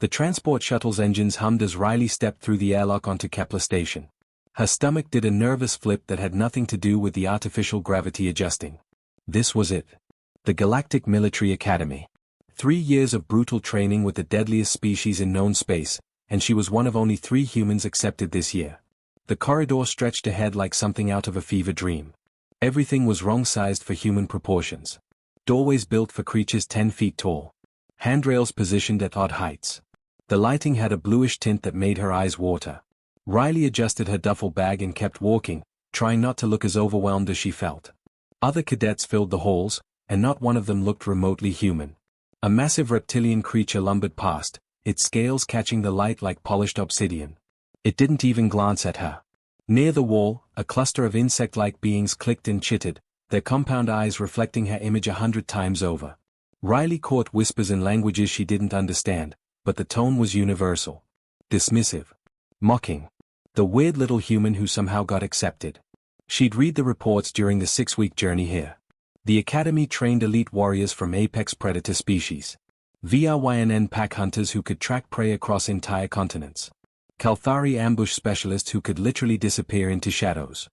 The transport shuttle's engines hummed as Riley stepped through the airlock onto Kepler Station. Her stomach did a nervous flip that had nothing to do with the artificial gravity adjusting. This was it. The Galactic Military Academy. 3 years of brutal training with the deadliest species in known space, and she was one of only 3 humans accepted this year. The corridor stretched ahead like something out of a fever dream. Everything was wrong-sized for human proportions. Doorways built for creatures 10 feet tall. Handrails positioned at odd heights. The lighting had a bluish tint that made her eyes water. Riley adjusted her duffel bag and kept walking, trying not to look as overwhelmed as she felt. Other cadets filled the halls, and not one of them looked remotely human. A massive reptilian creature lumbered past, its scales catching the light like polished obsidian. It didn't even glance at her. Near the wall, a cluster of insect-like beings clicked and chittered, their compound eyes reflecting her image 100 times over. Riley caught whispers in languages she didn't understand, but the tone was universal. Dismissive. Mocking. The weird little human who somehow got accepted. She'd read the reports during the 6-week journey here. The Academy trained elite warriors from apex predator species. VRYNN pack hunters who could track prey across entire continents. Kalthari ambush specialists who could literally disappear into shadows.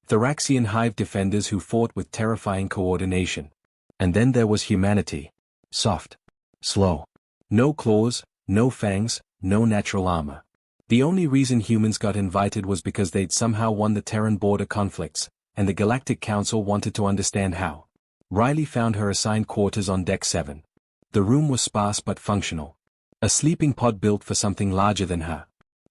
Thoraxian hive defenders who fought with terrifying coordination. And then there was humanity. Soft. Slow. No claws, no fangs, no natural armor. The only reason humans got invited was because they'd somehow won the Terran border conflicts, and the Galactic Council wanted to understand how. Riley found her assigned quarters on Deck 7. The room was sparse but functional. A sleeping pod built for something larger than her.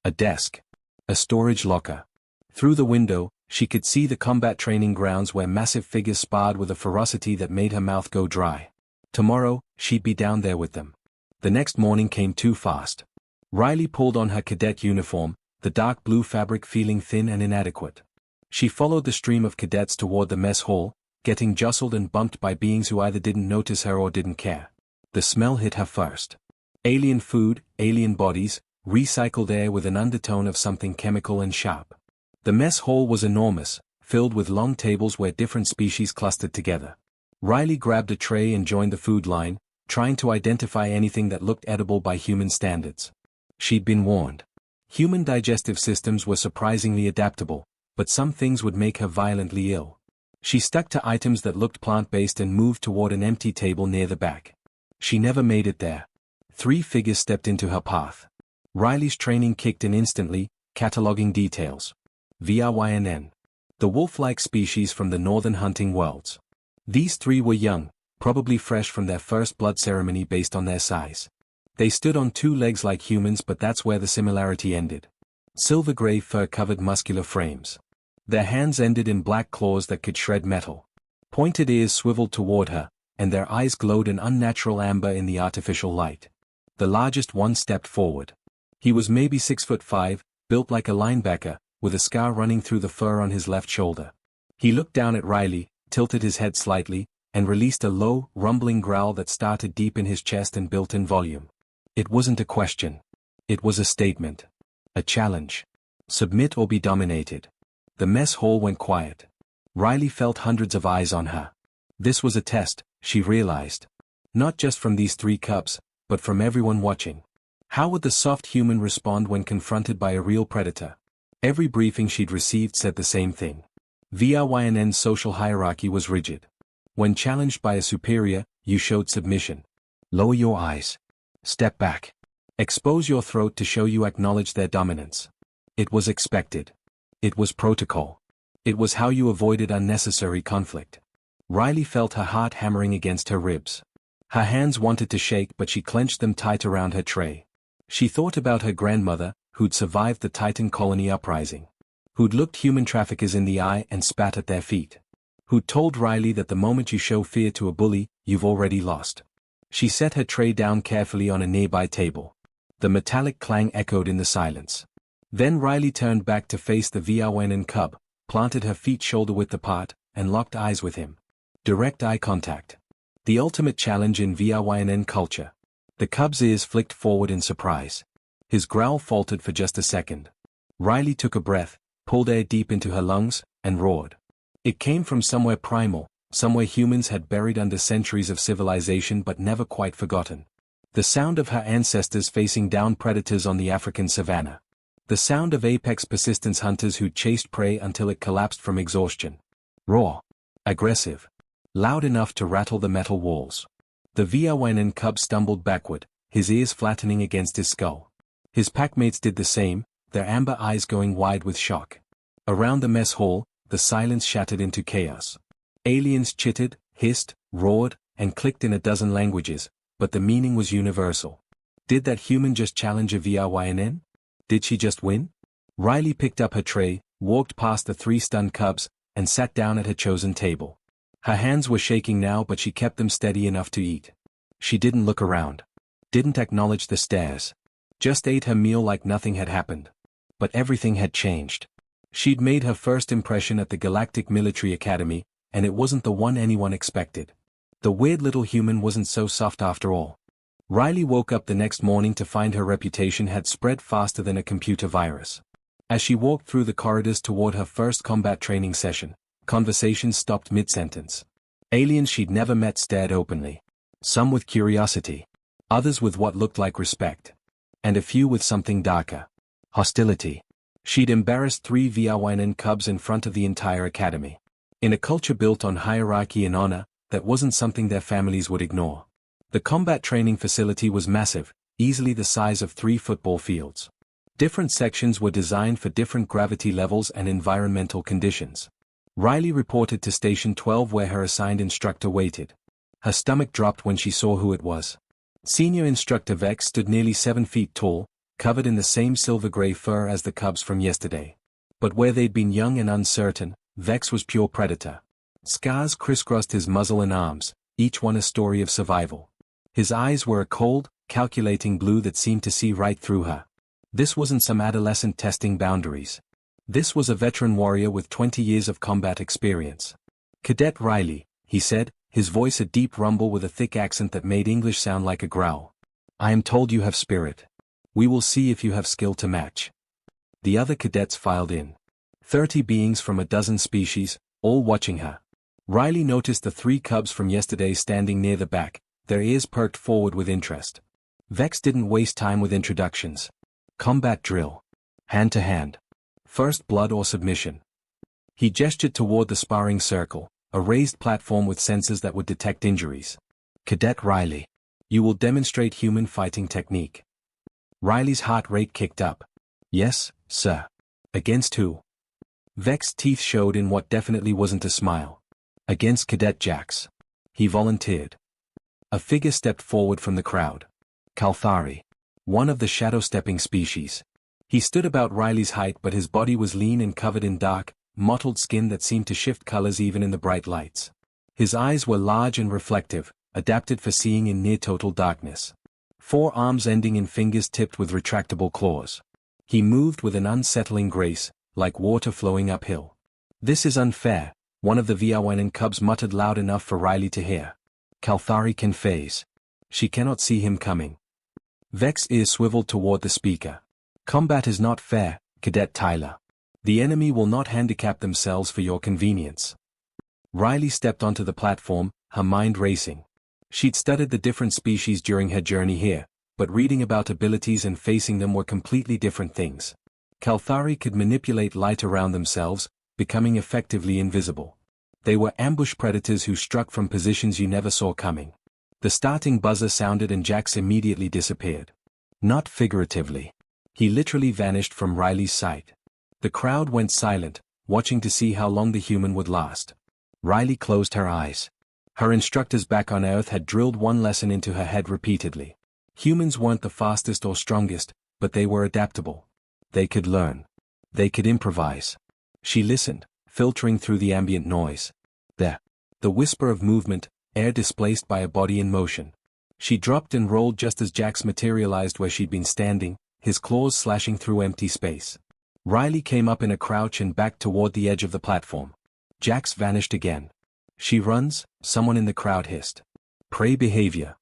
A desk. A storage locker. Through the window, she could see the combat training grounds where massive figures sparred with a ferocity that made her mouth go dry. Tomorrow, she'd be down there with them. The next morning came too fast. Riley pulled on her cadet uniform, the dark blue fabric feeling thin and inadequate. She followed the stream of cadets toward the mess hall, getting jostled and bumped by beings who either didn't notice her or didn't care. The smell hit her first. Alien food, alien bodies, recycled air with an undertone of something chemical and sharp. The mess hall was enormous, filled with long tables where different species clustered together. Riley grabbed a tray and joined the food line, trying to identify anything that looked edible by human standards. She'd been warned. Human digestive systems were surprisingly adaptable, but some things would make her violently ill. She stuck to items that looked plant-based and moved toward an empty table near the back. She never made it there. 3 figures stepped into her path. Riley's training kicked in instantly, cataloging details. VRYNN. The wolf-like species from the northern hunting worlds. These 3 were young, probably fresh from their first blood ceremony based on their size. They stood on 2 legs like humans, but that's where the similarity ended. Silver-gray fur-covered muscular frames. Their hands ended in black claws that could shred metal. Pointed ears swiveled toward her, and their eyes glowed an unnatural amber in the artificial light. The largest one stepped forward. He was maybe 6'5", built like a linebacker, with a scar running through the fur on his left shoulder. He looked down at Riley, tilted his head slightly, and released a low, rumbling growl that started deep in his chest and built in volume. It wasn't a question. It was a statement. A challenge. Submit or be dominated. The mess hall went quiet. Riley felt hundreds of eyes on her. This was a test, she realized. Not just from these 3 cubs, but from everyone watching. How would the soft human respond when confronted by a real predator? Every briefing she'd received said the same thing. VRYNN's social hierarchy was rigid. When challenged by a superior, you showed submission. Lower your eyes. Step back. Expose your throat to show you acknowledge their dominance. It was expected. It was protocol. It was how you avoided unnecessary conflict. Riley felt her heart hammering against her ribs. Her hands wanted to shake, but she clenched them tight around her tray. She thought about her grandmother, who'd survived the Titan colony uprising. Who'd looked human traffickers in the eye and spat at their feet. Who'd told Riley that the moment you show fear to a bully, you've already lost. She set her tray down carefully on a nearby table. The metallic clang echoed in the silence. Then Riley turned back to face the VRYNN cub, planted her feet shoulder-width apart, and locked eyes with him. Direct eye contact. The ultimate challenge in VRYNN culture. The cub's ears flicked forward in surprise. His growl faltered for just a second. Riley took a breath, pulled air deep into her lungs, and roared. It came from somewhere primal, somewhere humans had buried under centuries of civilization but never quite forgotten. The sound of her ancestors facing down predators on the African savanna. The sound of apex persistence hunters who chased prey until it collapsed from exhaustion. Raw. Aggressive. Loud enough to rattle the metal walls. The VRYN cub stumbled backward, his ears flattening against his skull. His packmates did the same, their amber eyes going wide with shock. Around the mess hall, the silence shattered into chaos. Aliens chittered, hissed, roared, and clicked in a dozen languages, but the meaning was universal. Did that human just challenge a VRYN? Did she just win? Riley picked up her tray, walked past the 3 stunned cubs, and sat down at her chosen table. Her hands were shaking now, but she kept them steady enough to eat. She didn't look around. Didn't acknowledge the stares. Just ate her meal like nothing had happened. But everything had changed. She'd made her first impression at the Galactic Military Academy, and it wasn't the one anyone expected. The weird little human wasn't so soft after all. Riley woke up the next morning to find her reputation had spread faster than a computer virus. As she walked through the corridors toward her first combat training session, conversations stopped mid-sentence. Aliens she'd never met stared openly. Some with curiosity. Others with what looked like respect. And a few with something darker. Hostility. She'd embarrassed 3 VRYN cubs in front of the entire academy. In a culture built on hierarchy and honor, that wasn't something their families would ignore. The combat training facility was massive, easily the size of 3 football fields. Different sections were designed for different gravity levels and environmental conditions. Riley reported to Station 12 where her assigned instructor waited. Her stomach dropped when she saw who it was. Senior Instructor Vex stood nearly 7 feet tall, covered in the same silver-gray fur as the cubs from yesterday. But where they'd been young and uncertain, Vex was pure predator. Scars crisscrossed his muzzle and arms, each one a story of survival. His eyes were a cold, calculating blue that seemed to see right through her. This wasn't some adolescent testing boundaries. This was a veteran warrior with 20 years of combat experience. Cadet Riley, he said, his voice a deep rumble with a thick accent that made English sound like a growl. I am told you have spirit. We will see if you have skill to match. The other cadets filed in. 30 beings from a dozen species, all watching her. Riley noticed the 3 cubs from yesterday standing near the back, their ears perked forward with interest. Vex didn't waste time with introductions. Combat drill. Hand to hand. First blood or submission. He gestured toward the sparring circle, a raised platform with sensors that would detect injuries. Cadet Riley. You will demonstrate human fighting technique. Riley's heart rate kicked up. Yes, sir. Against who? Vex's teeth showed in what definitely wasn't a smile. Against Cadet Jax. He volunteered. A figure stepped forward from the crowd. Kalthari. One of the shadow-stepping species. He stood about Riley's height, but his body was lean and covered in dark, mottled skin that seemed to shift colors even in the bright lights. His eyes were large and reflective, adapted for seeing in near-total darkness. 4 arms ending in fingers tipped with retractable claws. He moved with an unsettling grace, like water flowing uphill. This is unfair, one of the VRYN cubs muttered loud enough for Riley to hear. Kalthari can phase. She cannot see him coming. Vex's ears swiveled toward the speaker. Combat is not fair, Cadet Tyler. The enemy will not handicap themselves for your convenience. Riley stepped onto the platform, her mind racing. She'd studied the different species during her journey here, but reading about abilities and facing them were completely different things. Kalthari could manipulate light around themselves, becoming effectively invisible. They were ambush predators who struck from positions you never saw coming. The starting buzzer sounded and Jax immediately disappeared. Not figuratively. He literally vanished from Riley's sight. The crowd went silent, watching to see how long the human would last. Riley closed her eyes. Her instructors back on Earth had drilled one lesson into her head repeatedly. Humans weren't the fastest or strongest, but they were adaptable. They could learn. They could improvise. She listened, filtering through the ambient noise. There. The whisper of movement, air displaced by a body in motion. She dropped and rolled just as Jax materialized where she'd been standing, his claws slashing through empty space. Riley came up in a crouch and backed toward the edge of the platform. Jax vanished again. She runs, someone in the crowd hissed. Prey behavior.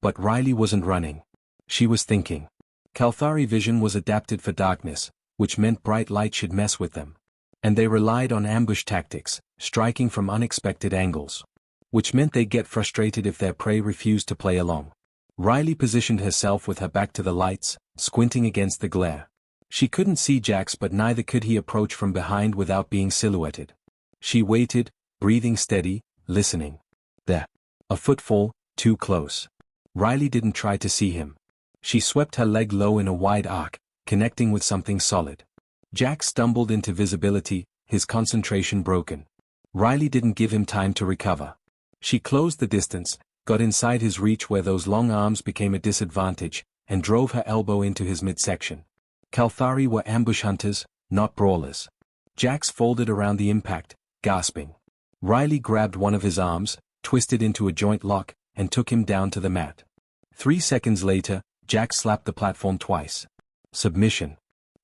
But Riley wasn't running. She was thinking. Kalthari vision was adapted for darkness, which meant bright light should mess with them. And they relied on ambush tactics, striking from unexpected angles. Which meant they'd get frustrated if their prey refused to play along. Riley positioned herself with her back to the lights, squinting against the glare. She couldn't see Jax, but neither could he approach from behind without being silhouetted. She waited, breathing steady, listening. There. A footfall, too close. Riley didn't try to see him. She swept her leg low in a wide arc, connecting with something solid. Jax stumbled into visibility, his concentration broken. Riley didn't give him time to recover. She closed the distance, got inside his reach where those long arms became a disadvantage, and drove her elbow into his midsection. Kalthari were ambush hunters, not brawlers. Jax folded around the impact, gasping. Riley grabbed one of his arms, twisted into a joint lock, and took him down to the mat. 3 seconds later, Jax slapped the platform twice. Submission.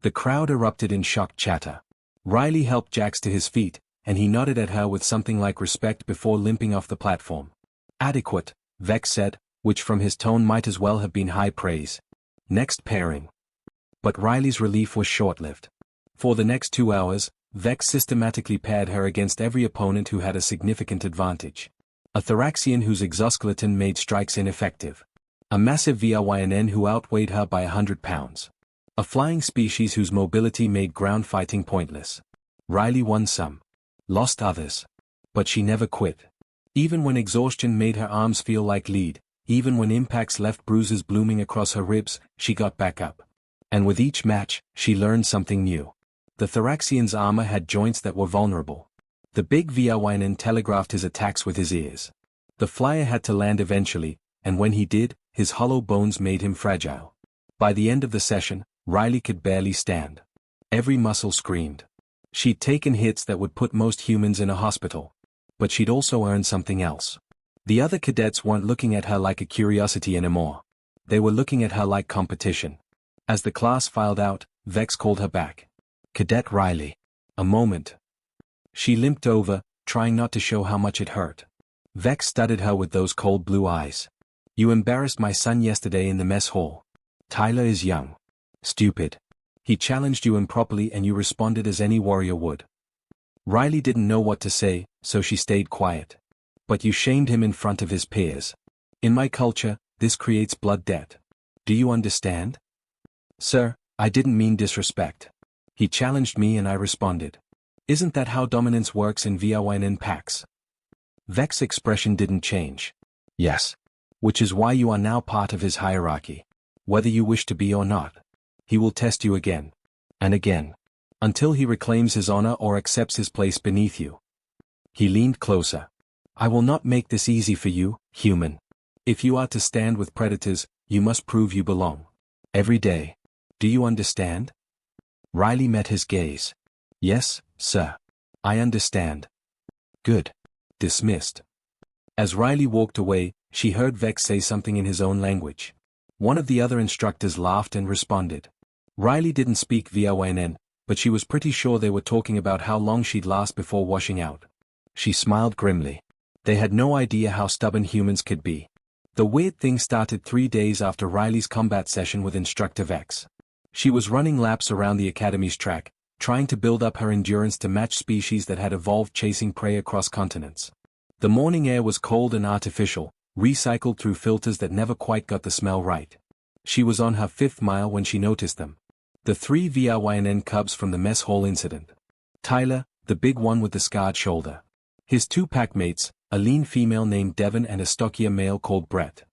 The crowd erupted in shocked chatter. Riley helped Jax to his feet, and he nodded at her with something like respect before limping off the platform. Adequate, Vex said, which from his tone might as well have been high praise. Next pairing. But Riley's relief was short-lived. For the next 2 hours, Vex systematically paired her against every opponent who had a significant advantage. A Thoraxian whose exoskeleton made strikes ineffective. A massive VRYNN who outweighed her by 100 pounds. A flying species whose mobility made ground fighting pointless. Riley won some. Lost others. But she never quit. Even when exhaustion made her arms feel like lead, even when impacts left bruises blooming across her ribs, she got back up. And with each match, she learned something new. The Thoraxian's armor had joints that were vulnerable. The big VRYNN telegraphed his attacks with his ears. The flyer had to land eventually, and when he did, his hollow bones made him fragile. By the end of the session, Riley could barely stand. Every muscle screamed. She'd taken hits that would put most humans in a hospital. But she'd also earned something else. The other cadets weren't looking at her like a curiosity anymore. They were looking at her like competition. As the class filed out, Vex called her back. Cadet Riley. A moment. She limped over, trying not to show how much it hurt. Vex studied her with those cold blue eyes. You embarrassed my son yesterday in the mess hall. Tyler is young. Stupid. He challenged you improperly and you responded as any warrior would. Riley didn't know what to say, so she stayed quiet. But you shamed him in front of his peers. In my culture, this creates blood debt. Do you understand? Sir, I didn't mean disrespect. He challenged me and I responded. Isn't that how dominance works in VRYNN packs? Vex's expression didn't change. Yes. Which is why you are now part of his hierarchy. Whether you wish to be or not. He will test you again. And again. Until he reclaims his honor or accepts his place beneath you. He leaned closer. I will not make this easy for you, human. If you are to stand with predators, you must prove you belong. Every day. Do you understand? Riley met his gaze. Yes, sir. I understand. Good. Dismissed. As Riley walked away, she heard Vex say something in his own language. One of the other instructors laughed and responded. Riley didn't speak VRYNN, but she was pretty sure they were talking about how long she'd last before washing out. She smiled grimly. They had no idea how stubborn humans could be. The weird thing started 3 days after Riley's combat session with Instructor Vex. She was running laps around the Academy's track, trying to build up her endurance to match species that had evolved chasing prey across continents. The morning air was cold and artificial, recycled through filters that never quite got the smell right. She was on her 5th mile when she noticed them. The 3 VRYNN cubs from the mess hall incident. Tyler, the big one with the scarred shoulder. His 2 packmates, a lean female named Devon and a stockier male called Brett.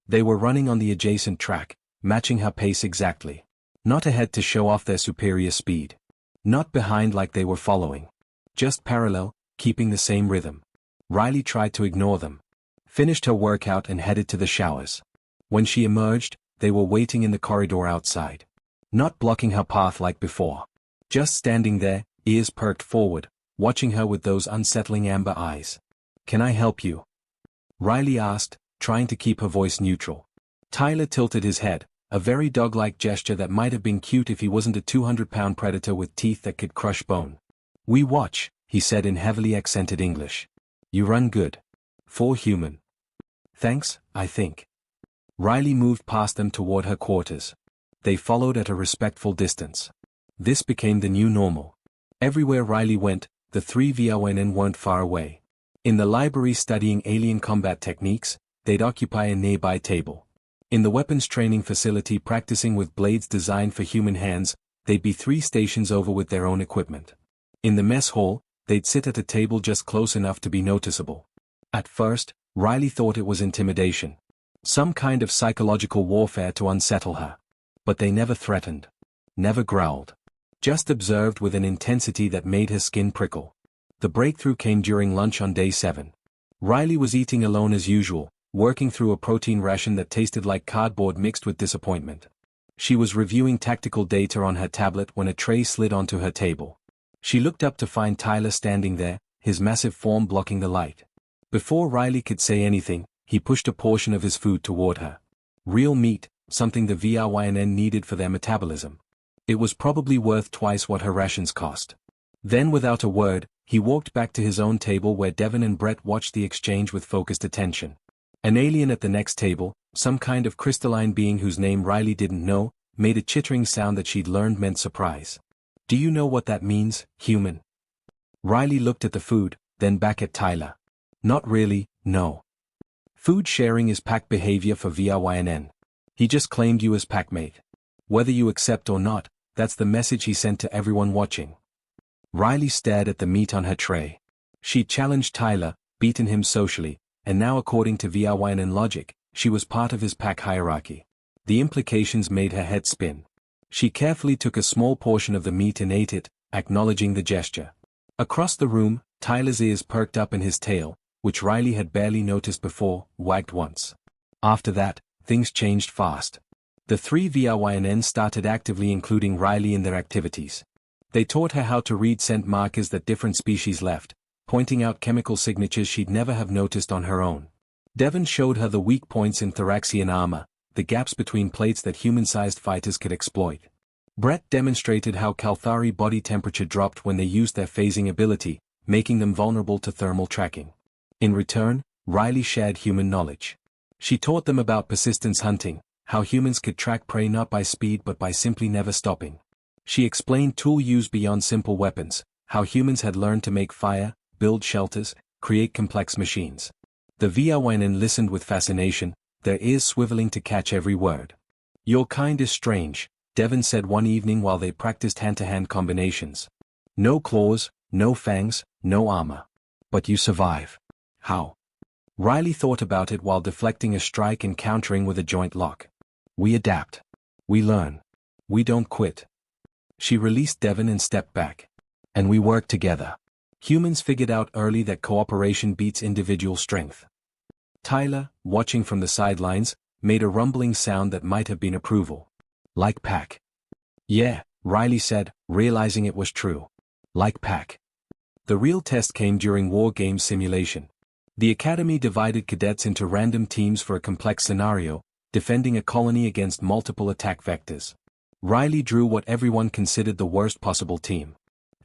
They were running on the adjacent track, matching her pace exactly. Not ahead to show off their superior speed. Not behind like they were following. Just parallel, keeping the same rhythm. Riley tried to ignore them. Finished her workout and headed to the showers. When she emerged, they were waiting in the corridor outside. Not blocking her path like before. Just standing there, ears perked forward, watching her with those unsettling amber eyes. Can I help you? Riley asked, trying to keep her voice neutral. Tyler tilted his head, a very dog-like gesture that might have been cute if he wasn't a 200-pound predator with teeth that could crush bone. We watch, he said in heavily accented English. You run good. For human. Thanks, I think. Riley moved past them toward her quarters. They followed at a respectful distance. This became the new normal. Everywhere Riley went, the 3 VRYNN weren't far away. In the library studying alien combat techniques, they'd occupy a nearby table. In the weapons training facility practicing with blades designed for human hands, they'd be 3 stations over with their own equipment. In the mess hall, they'd sit at a table just close enough to be noticeable. At first, Riley thought it was intimidation. Some kind of psychological warfare to unsettle her. But they never threatened. Never growled. Just observed with an intensity that made her skin prickle. The breakthrough came during lunch on day 7. Riley was eating alone as usual, working through a protein ration that tasted like cardboard mixed with disappointment. She was reviewing tactical data on her tablet when a tray slid onto her table. She looked up to find Tyler standing there, his massive form blocking the light. Before Riley could say anything, he pushed a portion of his food toward her. Real meat, something the VRYNN needed for their metabolism. It was probably worth twice what her rations cost. Then without a word, he walked back to his own table where Devon and Brett watched the exchange with focused attention. An alien at the next table, some kind of crystalline being whose name Riley didn't know, made a chittering sound that she'd learned meant surprise. Do you know what that means, human? Riley looked at the food, then back at Tyler. Not really, no. Food sharing is pack behavior for VRYNN. He just claimed you as packmate. Whether you accept or not, that's the message he sent to everyone watching. Riley stared at the meat on her tray. She'd challenged Tyler, beaten him socially, and now according to VRYNN logic, she was part of his pack hierarchy. The implications made her head spin. She carefully took a small portion of the meat and ate it, acknowledging the gesture. Across the room, Tyler's ears perked up and his tail, which Riley had barely noticed before, wagged once. After that, things changed fast. The 3 VRYNN started actively including Riley in their activities. They taught her how to read scent markers that different species left, pointing out chemical signatures she'd never have noticed on her own. Devon showed her the weak points in Thoraxian armor, the gaps between plates that human-sized fighters could exploit. Brett demonstrated how Kalthari body temperature dropped when they used their phasing ability, making them vulnerable to thermal tracking. In return, Riley shared human knowledge. She taught them about persistence hunting, how humans could track prey not by speed but by simply never stopping. She explained tool use beyond simple weapons, how humans had learned to make fire, build shelters, create complex machines. The VRYNN listened with fascination, their ears swiveling to catch every word. Your kind is strange, Devon said one evening while they practiced hand-to-hand combinations. No claws, no fangs, no armor. But you survive. How? Riley thought about it while deflecting a strike and countering with a joint lock. We adapt. We learn. We don't quit. She released Devon and stepped back. And we work together. Humans figured out early that cooperation beats individual strength. Tyler, watching from the sidelines, made a rumbling sound that might have been approval. Like pack. Yeah, Riley said, realizing it was true. Like pack. The real test came during war game simulation. The Academy divided cadets into random teams for a complex scenario, defending a colony against multiple attack vectors. Riley drew what everyone considered the worst possible team.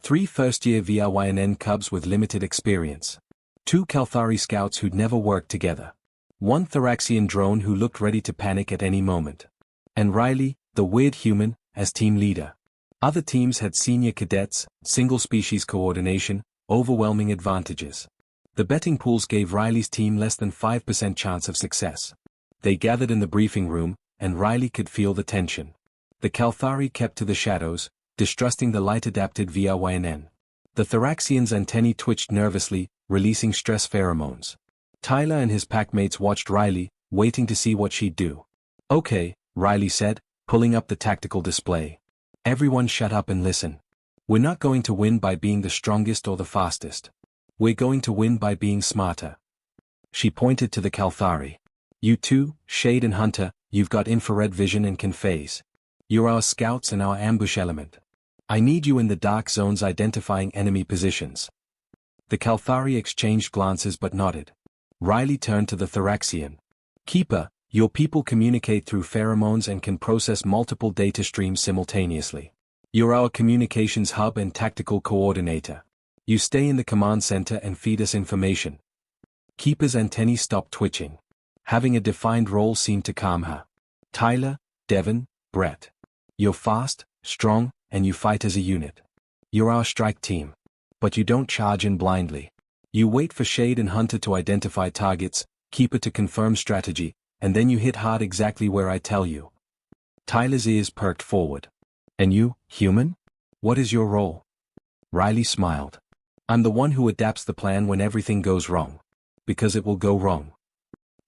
3 first-year VRYNN cubs with limited experience. 2 Kalthari scouts who'd never worked together. 1 Thoraxian drone who looked ready to panic at any moment. And Riley, the weird human, as team leader. Other teams had senior cadets, single-species coordination, overwhelming advantages. The betting pools gave Riley's team less than 5% chance of success. They gathered in the briefing room, and Riley could feel the tension. The Kalthari kept to the shadows, distrusting the light-adapted VRYNN. The Thoraxians' antennae twitched nervously, releasing stress pheromones. Tyler and his packmates watched Riley, waiting to see what she'd do. Okay, Riley said, pulling up the tactical display. Everyone shut up and listen. We're not going to win by being the strongest or the fastest. We're going to win by being smarter. She pointed to the Kalthari. You two, Shade and Hunter, you've got infrared vision and can phase. You're our scouts and our ambush element. I need you in the dark zones identifying enemy positions. The Kalthari exchanged glances but nodded. Riley turned to the Thoraxian. Keeper, your people communicate through pheromones and can process multiple data streams simultaneously. You're our communications hub and tactical coordinator. You stay in the command center and feed us information. Keeper's antennae stopped twitching. Having a defined role seemed to calm her. Tyler, Devon, Brett. You're fast, strong, and you fight as a unit. You're our strike team. But you don't charge in blindly. You wait for Shade and Hunter to identify targets, Keeper to confirm strategy, and then you hit hard exactly where I tell you. Tyler's ears perked forward. And you, human? What is your role? Riley smiled. I'm the one who adapts the plan when everything goes wrong. Because it will go wrong.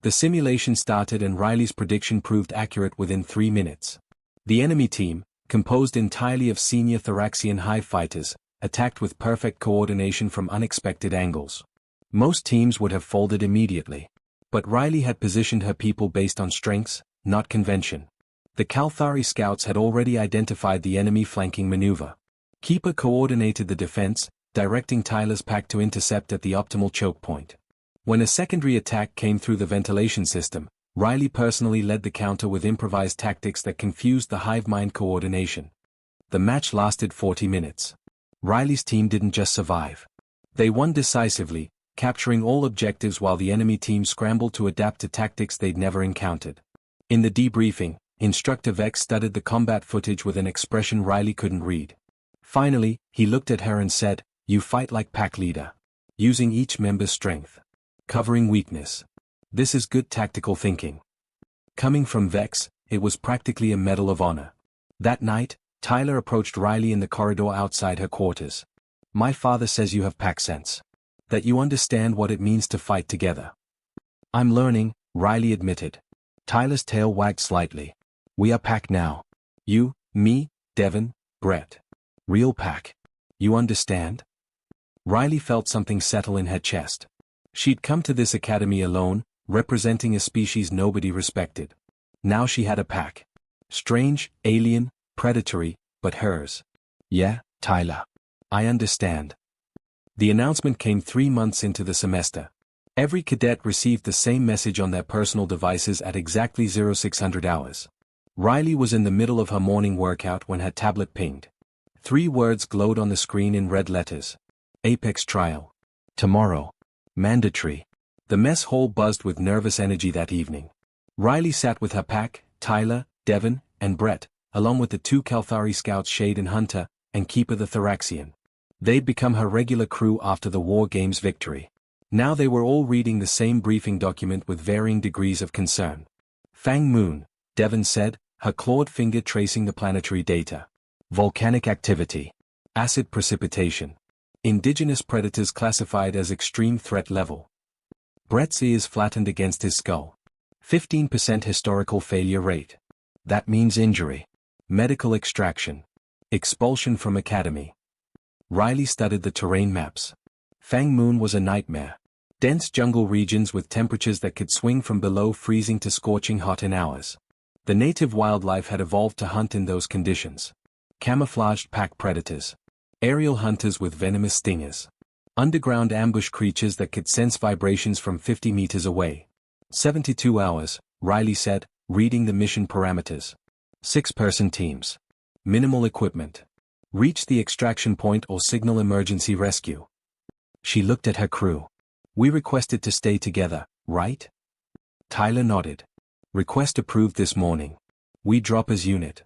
The simulation started and Riley's prediction proved accurate within 3 minutes. The enemy team, composed entirely of senior Thoraxian hive fighters, attacked with perfect coordination from unexpected angles. Most teams would have folded immediately. But Riley had positioned her people based on strengths, not convention. The Kalthari scouts had already identified the enemy flanking maneuver. Keeper coordinated the defense, directing Tyler's pack to intercept at the optimal choke point. When a secondary attack came through the ventilation system, Riley personally led the counter with improvised tactics that confused the hive mind coordination. The match lasted 40 minutes. Riley's team didn't just survive. They won decisively, capturing all objectives while the enemy team scrambled to adapt to tactics they'd never encountered. In the debriefing, Instructor Vex studied the combat footage with an expression Riley couldn't read. Finally, he looked at her and said, "You fight like pack leader. Using each member's strength. Covering weakness. This is good tactical thinking." Coming from Vex, it was practically a medal of honor. That night, Tyler approached Riley in the corridor outside her quarters. "My father says you have pack sense. That you understand what it means to fight together." "I'm learning," Riley admitted. Tyler's tail wagged slightly. "We are pack now. You, me, Devon, Brett. Real pack. You understand?" Riley felt something settle in her chest. She'd come to this academy alone, representing a species nobody respected. Now she had a pack. Strange, alien, predatory, but hers. "Yeah, Tyler. I understand." The announcement came 3 months into the semester. Every cadet received the same message on their personal devices at exactly 0600 hours. Riley was in the middle of her morning workout when her tablet pinged. 3 words glowed on the screen in red letters. Apex Trial. Tomorrow. Mandatory. The mess hall buzzed with nervous energy that evening. Riley sat with her pack, Tyler, Devon, and Brett, along with the 2 Kalthari scouts Shade and Hunter, and Keeper the Thoraxian. They'd become her regular crew after the War Games victory. Now they were all reading the same briefing document with varying degrees of concern. "Fang Moon," Devon said, her clawed finger tracing the planetary data. "Volcanic activity. Acid precipitation. Indigenous predators classified as extreme threat level." Brett's ears flattened against his skull. 15% historical failure rate. That means injury. Medical extraction. Expulsion from academy. Riley studied the terrain maps. Fang Moon was a nightmare. Dense jungle regions with temperatures that could swing from below freezing to scorching hot in hours. The native wildlife had evolved to hunt in those conditions. Camouflaged pack predators. Aerial hunters with venomous stingers. Underground ambush creatures that could sense vibrations from 50 meters away. 72 hours, Riley said, reading the mission parameters. 6-person teams. Minimal equipment. Reach the extraction point or signal emergency rescue. She looked at her crew. "We requested to stay together, right?" Tyler nodded. "Request approved this morning. We drop as unit."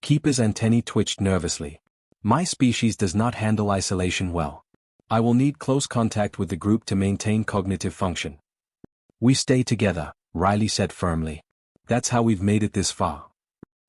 Keeper's antennae twitched nervously. "My species does not handle isolation well. I will need close contact with the group to maintain cognitive function." "We stay together," Riley said firmly. "That's how we've made it this far."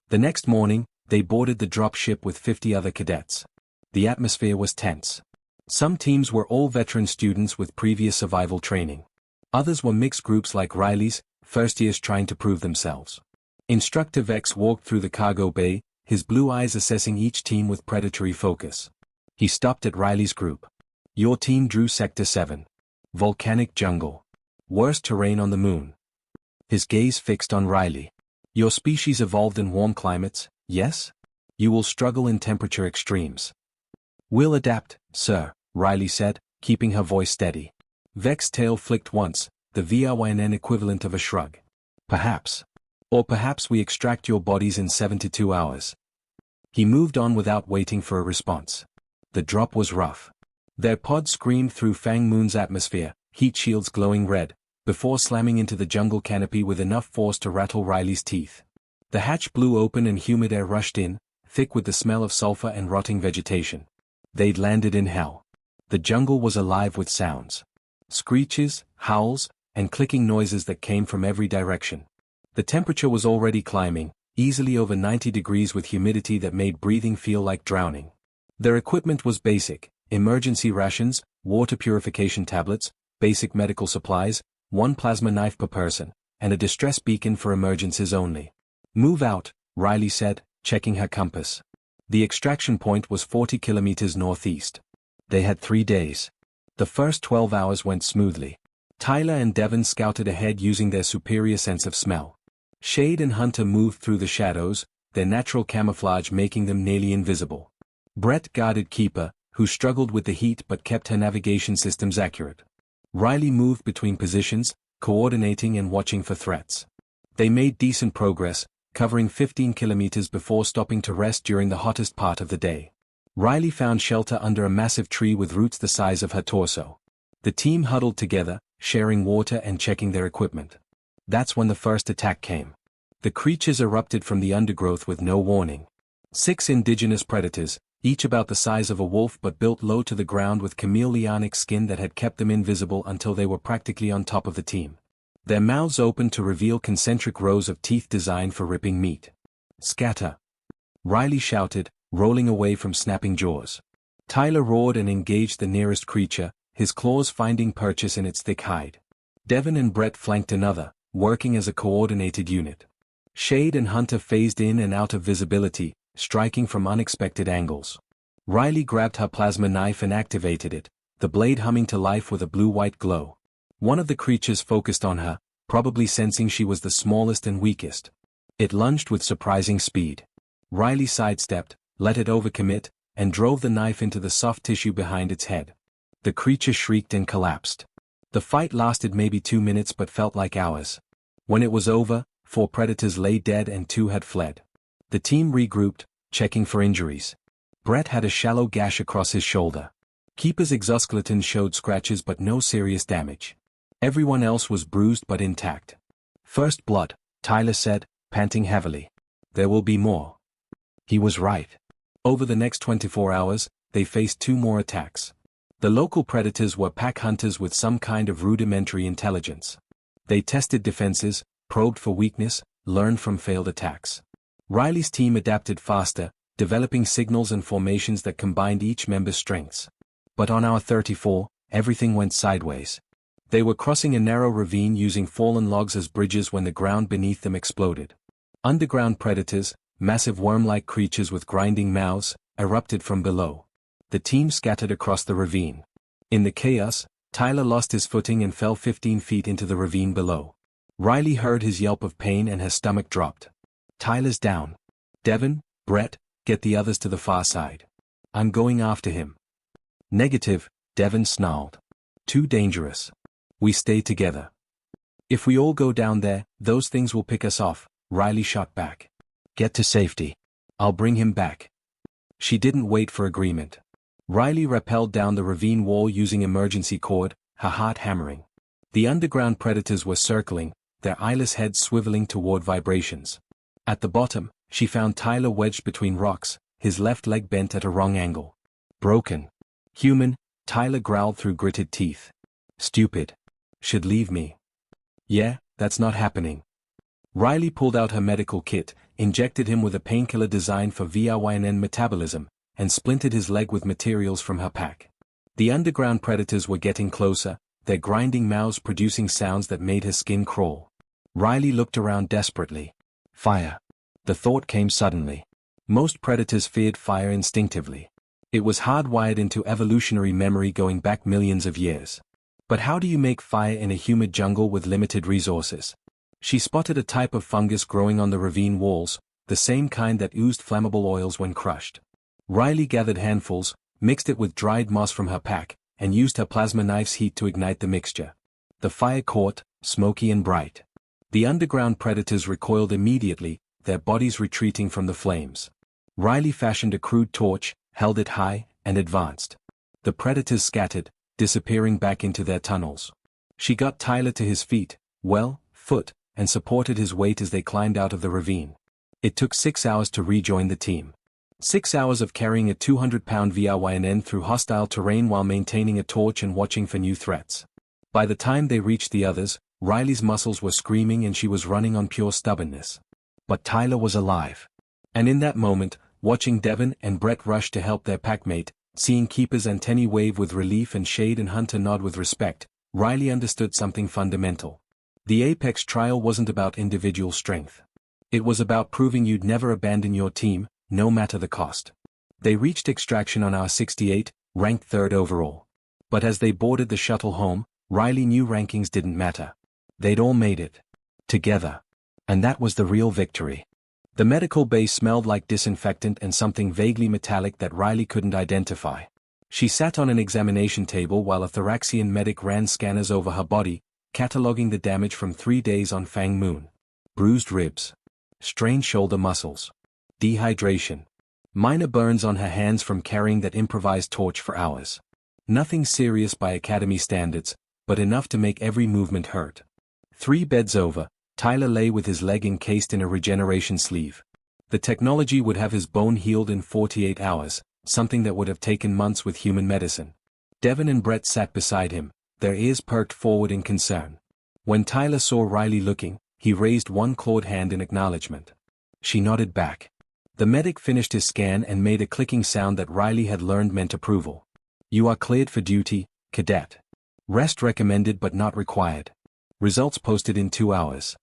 The next morning, they boarded the drop ship with 50 other cadets. The atmosphere was tense. Some teams were all veteran students with previous survival training. Others were mixed groups like Riley's, first years trying to prove themselves. Instructor Vex walked through the cargo bay, his blue eyes assessing each team with predatory focus. He stopped at Riley's group. "Your team drew Sector 7. Volcanic jungle. Worst terrain on the moon." His gaze fixed on Riley. "Your species evolved in warm climates, yes? You will struggle in temperature extremes." "We'll adapt, sir," Riley said, keeping her voice steady. Vex's tail flicked once, the VRYNN equivalent of a shrug. "Perhaps. Or perhaps we extract your bodies in 72 hours. He moved on without waiting for a response. The drop was rough. Their pod screamed through Fang Moon's atmosphere, heat shields glowing red, before slamming into the jungle canopy with enough force to rattle Riley's teeth. The hatch blew open and humid air rushed in, thick with the smell of sulfur and rotting vegetation. They'd landed in hell. The jungle was alive with sounds. Screeches, howls, and clicking noises that came from every direction. The temperature was already climbing, easily over 90 degrees with humidity that made breathing feel like drowning. Their equipment was basic: emergency rations, water purification tablets, basic medical supplies, one plasma knife per person, and a distress beacon for emergencies only. "Move out," Riley said, checking her compass. The extraction point was 40 kilometers northeast. They had 3 days. The first 12 hours went smoothly. Tyler and Devon scouted ahead using their superior sense of smell. Shade and Hunter moved through the shadows, their natural camouflage making them nearly invisible. Brett guarded Keeper, who struggled with the heat but kept her navigation systems accurate. Riley moved between positions, coordinating and watching for threats. They made decent progress, covering 15 kilometers before stopping to rest during the hottest part of the day. Riley found shelter under a massive tree with roots the size of her torso. The team huddled together, sharing water and checking their equipment. That's when the first attack came. The creatures erupted from the undergrowth with no warning. 6 indigenous predators, each about the size of a wolf but built low to the ground with chameleonic skin that had kept them invisible until they were practically on top of the team. Their mouths opened to reveal concentric rows of teeth designed for ripping meat. "Scatter!" Riley shouted, rolling away from snapping jaws. Tyler roared and engaged the nearest creature, his claws finding purchase in its thick hide. Devon and Brett flanked another, working as a coordinated unit. Shade and Hunter phased in and out of visibility, striking from unexpected angles. Riley grabbed her plasma knife and activated it, the blade humming to life with a blue-white glow. One of the creatures focused on her, probably sensing she was the smallest and weakest. It lunged with surprising speed. Riley sidestepped, let it overcommit, and drove the knife into the soft tissue behind its head. The creature shrieked and collapsed. The fight lasted maybe 2 minutes but felt like hours. When it was over, 4 predators lay dead and 2 had fled. The team regrouped, checking for injuries. Brett had a shallow gash across his shoulder. Keeper's exoskeleton showed scratches but no serious damage. Everyone else was bruised but intact. "First blood," Tyler said, panting heavily. "There will be more." He was right. Over the next 24 hours, they faced 2 more attacks. The local predators were pack hunters with some kind of rudimentary intelligence. They tested defenses, probed for weakness, learned from failed attacks. Riley's team adapted faster, developing signals and formations that combined each member's strengths. But on hour 34, everything went sideways. They were crossing a narrow ravine using fallen logs as bridges when the ground beneath them exploded. Underground predators, massive worm-like creatures with grinding mouths, erupted from below. The team scattered across the ravine. In the chaos, Tyler lost his footing and fell 15 feet into the ravine below. Riley heard his yelp of pain and her stomach dropped. "Tyler's down. Devon, Brett, get the others to the far side. I'm going after him." "Negative," Devon snarled. "Too dangerous. We stay together." "If we all go down there, those things will pick us off," Riley shot back. "Get to safety. I'll bring him back." She didn't wait for agreement. Riley rappelled down the ravine wall using emergency cord, her heart hammering. The underground predators were circling, their eyeless heads swiveling toward vibrations. At the bottom, she found Tyler wedged between rocks, his left leg bent at a wrong angle. "Broken." "Human," Tyler growled through gritted teeth. "Stupid. Should leave me." "Yeah, that's not happening." Riley pulled out her medical kit, injected him with a painkiller designed for VRYNN metabolism, and splintered his leg with materials from her pack. The underground predators were getting closer, their grinding mouths producing sounds that made her skin crawl. Riley looked around desperately. Fire. The thought came suddenly. Most predators feared fire instinctively. It was hardwired into evolutionary memory going back millions of years. But how do you make fire in a humid jungle with limited resources? She spotted a type of fungus growing on the ravine walls, the same kind that oozed flammable oils when crushed. Riley gathered handfuls, mixed it with dried moss from her pack, and used her plasma knife's heat to ignite the mixture. The fire caught, smoky and bright. The underground predators recoiled immediately, their bodies retreating from the flames. Riley fashioned a crude torch, held it high, and advanced. The predators scattered, disappearing back into their tunnels. She got Tyler to his feet, foot, and supported his weight as they climbed out of the ravine. It took 6 hours to rejoin the team. 6 hours of carrying a 200-pound VRYNN through hostile terrain while maintaining a torch and watching for new threats. By the time they reached the others, Riley's muscles were screaming and she was running on pure stubbornness. But Tyler was alive. And in that moment, watching Devon and Brett rush to help their packmate, seeing Keeper's antennae wave with relief and Shade and Hunter nod with respect, Riley understood something fundamental. The Apex trial wasn't about individual strength. It was about proving you'd never abandon your team, no matter the cost. They reached extraction on hour 68, ranked 3rd overall. But as they boarded the shuttle home, Riley knew rankings didn't matter. They'd all made it. Together. And that was the real victory. The medical bay smelled like disinfectant and something vaguely metallic that Riley couldn't identify. She sat on an examination table while a Thoraxian medic ran scanners over her body, cataloging the damage from 3 days on Fang Moon. Bruised ribs. Strained shoulder muscles. Dehydration. Minor burns on her hands from carrying that improvised torch for hours. Nothing serious by Academy standards, but enough to make every movement hurt. 3 beds over, Tyler lay with his leg encased in a regeneration sleeve. The technology would have his bone healed in 48 hours, something that would have taken months with human medicine. Devon and Brett sat beside him, their ears perked forward in concern. When Tyler saw Riley looking, he raised one clawed hand in acknowledgement. She nodded back. The medic finished his scan and made a clicking sound that Riley had learned meant approval. "You are cleared for duty, Cadet. Rest recommended but not required. Results posted in 2 hours."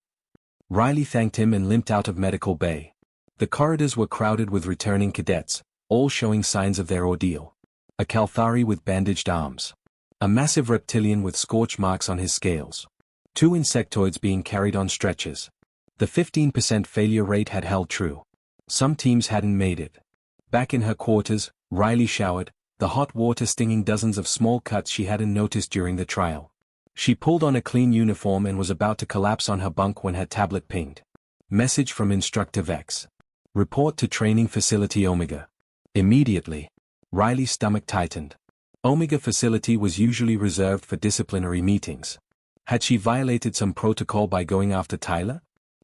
Riley thanked him and limped out of medical bay. The corridors were crowded with returning cadets, all showing signs of their ordeal. A Kalthari with bandaged arms. A massive reptilian with scorch marks on his scales. 2 insectoids being carried on stretchers. The 15% failure rate had held true. Some teams hadn't made it. Back in her quarters, Riley showered, the hot water stinging dozens of small cuts she hadn't noticed during the trial. She pulled on a clean uniform and was about to collapse on her bunk when her tablet pinged. Message from Instructor Vex. "Report to Training Facility Omega." Immediately, Riley's stomach tightened. Omega Facility was usually reserved for disciplinary meetings. Had she violated some protocol by going after Tyler?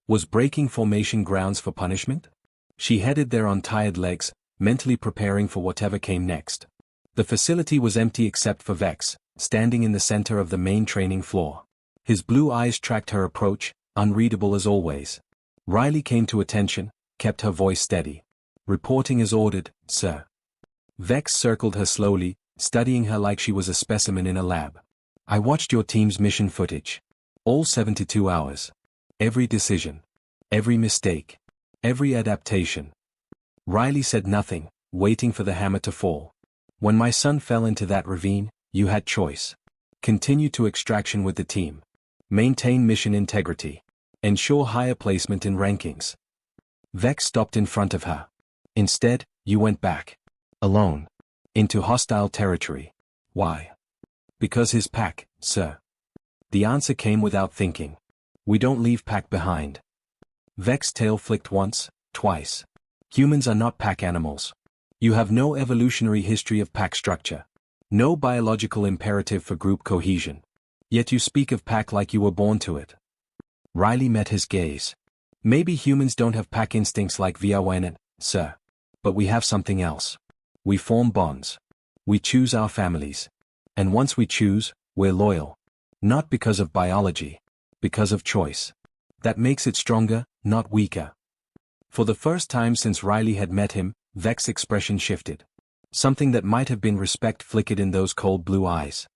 Was breaking formation grounds for punishment? She headed there on tired legs, mentally preparing for whatever came next. The facility was empty except for Vex, standing in the center of the main training floor. His blue eyes tracked her approach, unreadable as always. Riley came to attention, kept her voice steady. "Reporting as ordered, sir." Vex circled her slowly, studying her like she was a specimen in a lab. "I watched your team's mission footage. All 72 hours. Every decision. Every mistake. Every adaptation." Riley said nothing, waiting for the hammer to fall. "When my son fell into that ravine, you had choice. Continue to extraction with the team. Maintain mission integrity. Ensure higher placement in rankings." Vex stopped in front of her. "Instead, you went back. Alone. Into hostile territory. Why?" "Because his pack, sir." The answer came without thinking. "We don't leave pack behind." Vex's tail flicked once, twice. "Humans are not pack animals. You have no evolutionary history of pack structure. No biological imperative for group cohesion. Yet you speak of pack like you were born to it." Riley met his gaze. "Maybe humans don't have pack instincts like Viawainen, sir. But we have something else. We form bonds. We choose our families. And once we choose, we're loyal. Not because of biology. Because of choice. That makes it stronger, not weaker." For the first time since Riley had met him, Vex's expression shifted. Something that might have been respect flickered in those cold blue eyes.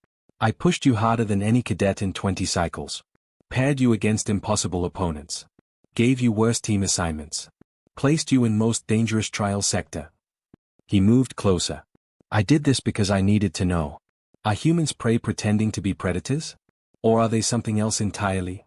"I pushed you harder than any cadet in 20 cycles. Paired you against impossible opponents. Gave you worse team assignments. Placed you in most dangerous trial sector." He moved closer. "I did this because I needed to know. Are humans prey pretending to be predators? Or are they something else entirely?"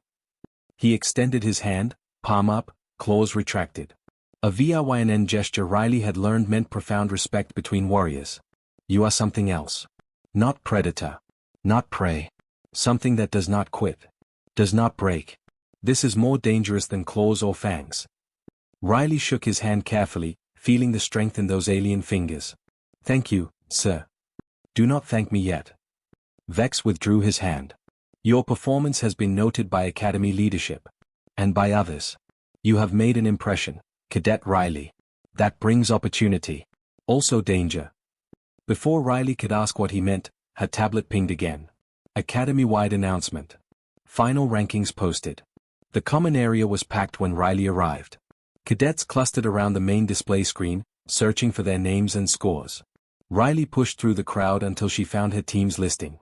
He extended his hand, palm up, claws retracted. A VRYNN gesture Riley had learned meant profound respect between warriors. "You are something else. Not predator. Not prey. Something that does not quit. Does not break. This is more dangerous than claws or fangs." Riley shook his hand carefully, feeling the strength in those alien fingers. "Thank you, sir." "Do not thank me yet." Vex withdrew his hand. "Your performance has been noted by Academy leadership. And by others. You have made an impression, Cadet Riley. That brings opportunity. Also danger." Before Riley could ask what he meant, her tablet pinged again. Academy-wide announcement. Final rankings posted. The common area was packed when Riley arrived. Cadets clustered around the main display screen, searching for their names and scores. Riley pushed through the crowd until she found her team's listing.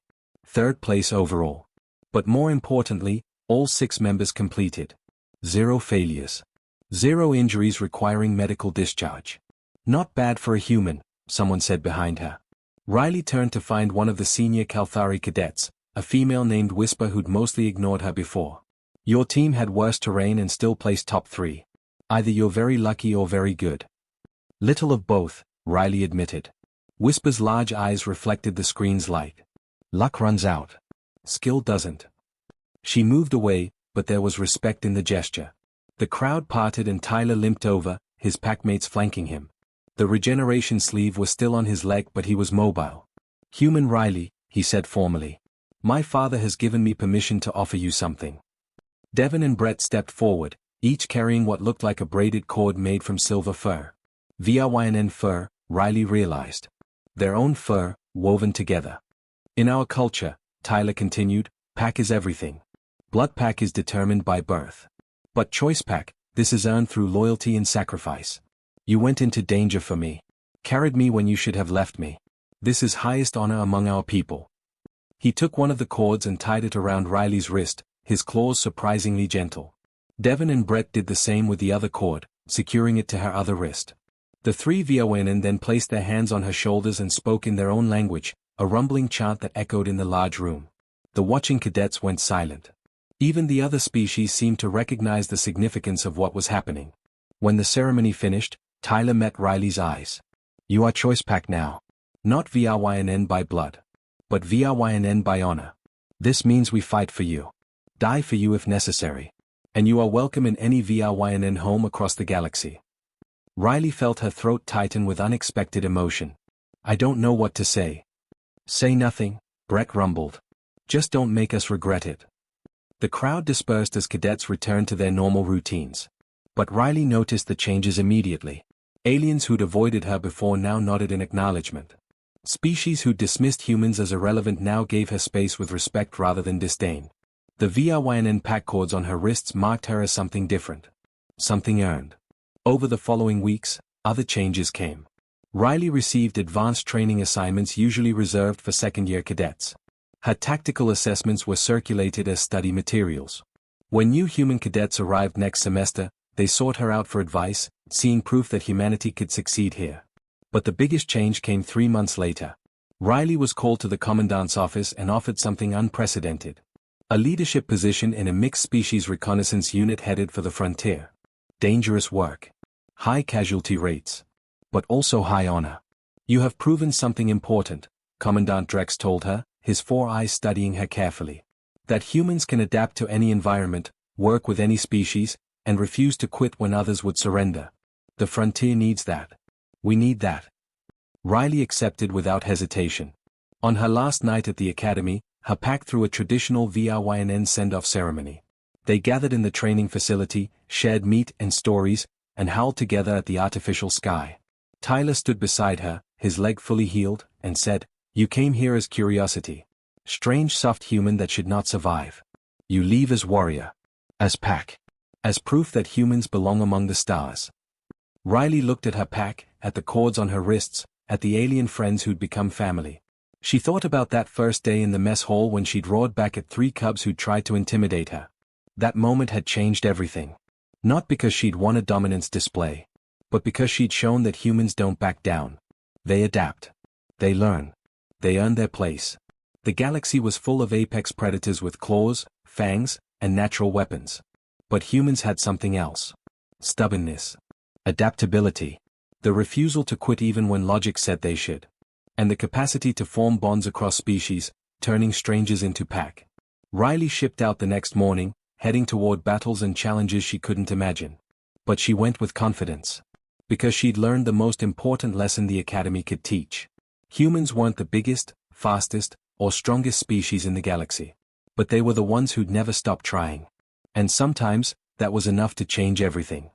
3rd place overall. But more importantly, all 6 members completed. 0 failures. 0 injuries requiring medical discharge. Not bad for a human, someone said behind her. Riley turned to find one of the senior Kalthari cadets, a female named Whisper who'd mostly ignored her before. Your team had worse terrain and still placed top 3. Either you're very lucky or very good. Little of both, Riley admitted. Whisper's large eyes reflected the screen's light. Luck runs out. Skill doesn't. She moved away, but there was respect in the gesture. The crowd parted and Tyler limped over, his packmates flanking him. The regeneration sleeve was still on his leg but he was mobile. Human Riley, he said formally. My father has given me permission to offer you something. Devon and Brett stepped forward, each carrying what looked like a braided cord made from silver fur. VRYNN fur, Riley realized. Their own fur, woven together. In our culture, Tyler continued, pack is everything. Blood pack is determined by birth. But choice pack, this is earned through loyalty and sacrifice. You went into danger for me. Carried me when you should have left me. This is highest honor among our people. He took one of the cords and tied it around Riley's wrist, his claws surprisingly gentle. Devon and Brett did the same with the other cord, securing it to her other wrist. The 3 VRYNN then placed their hands on her shoulders and spoke in their own language, a rumbling chant that echoed in the large room. The watching cadets went silent. Even the other species seemed to recognize the significance of what was happening. When the ceremony finished, Tyler met Riley's eyes. You are choice pack now. Not VRYNN by blood. But VRYNN by honor. This means we fight for you. Die for you if necessary. And you are welcome in any VRYNN home across the galaxy. Riley felt her throat tighten with unexpected emotion. I don't know what to say. Say nothing, Brett rumbled. Just don't make us regret it. The crowd dispersed as cadets returned to their normal routines. But Riley noticed the changes immediately. Aliens who'd avoided her before now nodded in acknowledgement. Species who'd dismissed humans as irrelevant now gave her space with respect rather than disdain. The VRYNN pack cords on her wrists marked her as something different. Something earned. Over the following weeks, other changes came. Riley received advanced training assignments usually reserved for second-year cadets. Her tactical assessments were circulated as study materials. When new human cadets arrived next semester, they sought her out for advice, seeing proof that humanity could succeed here. But the biggest change came 3 months later. Riley was called to the commandant's office and offered something unprecedented. A leadership position in a mixed-species reconnaissance unit headed for the frontier. Dangerous work. High casualty rates. But also high honor. You have proven something important, Commandant Drex told her, his 4 eyes studying her carefully. That humans can adapt to any environment, work with any species, and refuse to quit when others would surrender. The frontier needs that. We need that. Riley accepted without hesitation. On her last night at the academy, her pack threw a traditional VRYNN send-off ceremony. They gathered in the training facility, shared meat and stories, and howled together at the artificial sky. Tyler stood beside her, his leg fully healed, and said, You came here as curiosity. Strange soft human that should not survive. You leave as warrior. As pack. As proof that humans belong among the stars. Riley looked at her pack, at the cords on her wrists, at the alien friends who'd become family. She thought about that first day in the mess hall when she'd roared back at 3 cubs who'd tried to intimidate her. That moment had changed everything. Not because she'd won a dominance display. But because she'd shown that humans don't back down. They adapt. They learn. They earn their place. The galaxy was full of apex predators with claws, fangs, and natural weapons. But humans had something else. Stubbornness. Adaptability. The refusal to quit even when logic said they should. And the capacity to form bonds across species, turning strangers into pack. Riley shipped out the next morning, heading toward battles and challenges she couldn't imagine. But she went with confidence. Because she'd learned the most important lesson the Academy could teach. Humans weren't the biggest, fastest, or strongest species in the galaxy. But they were the ones who'd never stop trying. And sometimes, that was enough to change everything.